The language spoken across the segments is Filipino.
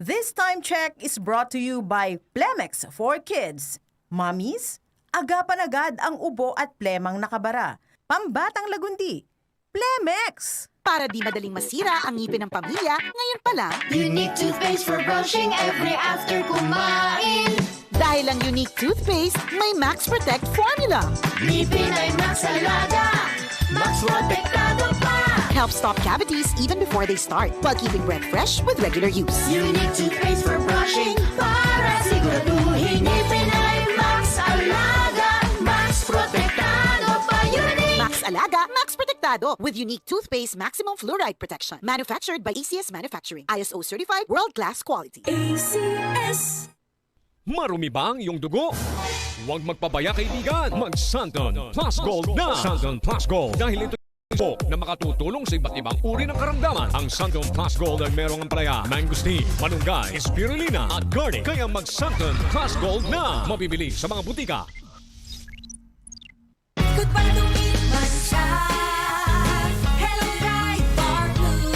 This time check is brought to you by Plemex for Kids. Mommies, agapan agad ang ubo at plemang nakabara. Pambatang lagundi. Plemex! Para di madaling masira ang ngipin ng pamilya, ngayon pa lang, Unique toothpaste for brushing every after kumain. dahil ang unique toothpaste, may Max Protect formula. Ngipin ay Max Alaga, Max Protektado pa. Helps stop cavities even before they start, while keeping breath fresh with regular use. Unique toothpaste for brushing para siguraduhin ngipin ay Max Alaga, Max Protektado pa. Unique! Max Alaga, Max Protectado with unique toothpaste maximum fluoride protection. Manufactured by ACS Manufacturing. ISO certified world-class quality. ACS. Marumi ba ang iyong dugo? Huwag magpabaya kaibigan. Mag-Santon Plus Gold na. Santon Plus Gold. Dahil ito na makatutulong sa iba't ibang uri ng karamdaman. Ang Santon Plus Gold ay merong ampalaya, mangosteen, malunggay, spirulina at garlic. Kaya mag-Santon Plus Gold na. Mabibili sa mga butika. Goodbye to me, Mancha. Hello, Bright Bar Blue.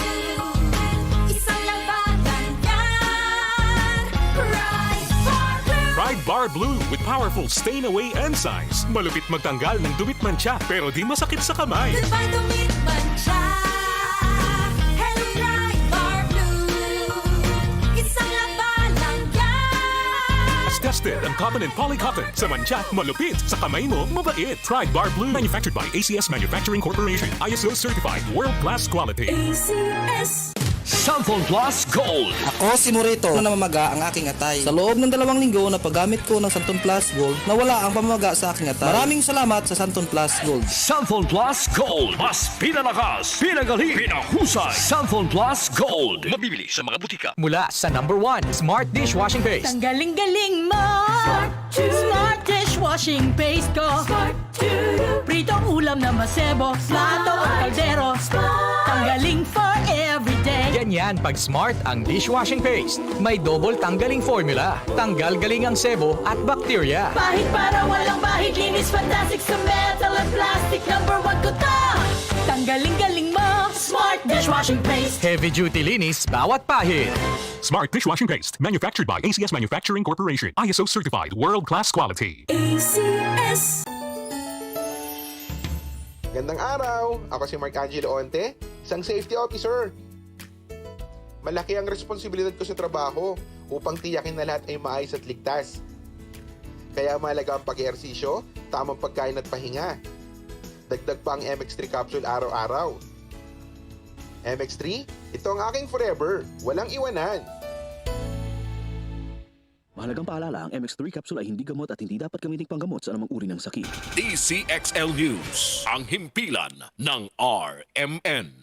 Isang labanan yan. Bright Bar Blue. Pride Bar Blue with powerful stain-away enzymes. Malupit magtanggal ng dubit mancha pero di masakit sa kamay. Goodbye to me, Mancha. Hello, Bright Bar Blue. Isang labanan yan. As tested ang cotton and polycotton. Sa mancha, malupit. Sa kamay mo, mabait. Pride Bar Blue. Manufactured by ACS Manufacturing Corporation. ISO certified world-class quality. ACS. Santon Plus Gold. Ako si Morito na namamaga ang aking atay. Sa loob ng 2 linggo na paggamit ko ng Santon Plus Gold, nawala ang pamamaga sa aking atay. Maraming salamat sa Santon Plus Gold. Santon Plus Gold. Mas pinalakas, pinagaling, pinahusay. Santon Plus Gold. Mabibili sa mga butika. Mula sa #1 Smart Dishwashing Paste. Ang galing-galing mo! Smart dishwashing paste ko. Pritong ulam na masebo, plato o kaldero. Tanggaling for everyday. Ganyan pag Smart ang dishwashing paste. May double tanggaling formula. Tanggal galing ang sebo at bakterya. Bahid para walang bahid, linis fantastic sa metal at plastic. #1 ko to. Tanggaling-galing mo, Smart Dishwashing Paste. Heavy duty linis bawat pahid. Smart Dishwashing Paste. Manufactured by ACS Manufacturing Corporation. ISO certified world-class quality. ACS. Gandang araw! Ako si Mark Angelo Onte, isang safety officer. Malaki ang responsibilidad ko sa trabaho upang tiyakin na lahat ay maayos at ligtas. Kaya mahalaga ang pag-ehersisyo, tamang pagkain at pahinga. Dagdag pa ang MX3 capsule araw-araw. MX3, ito ang aking forever, walang iwanan. Mahalagang paalala, ang MX3 capsule ay hindi gamot at hindi dapat gamitin panggamot sa anumang uri ng sakit. DCXL News, ang himpilan ng RMN.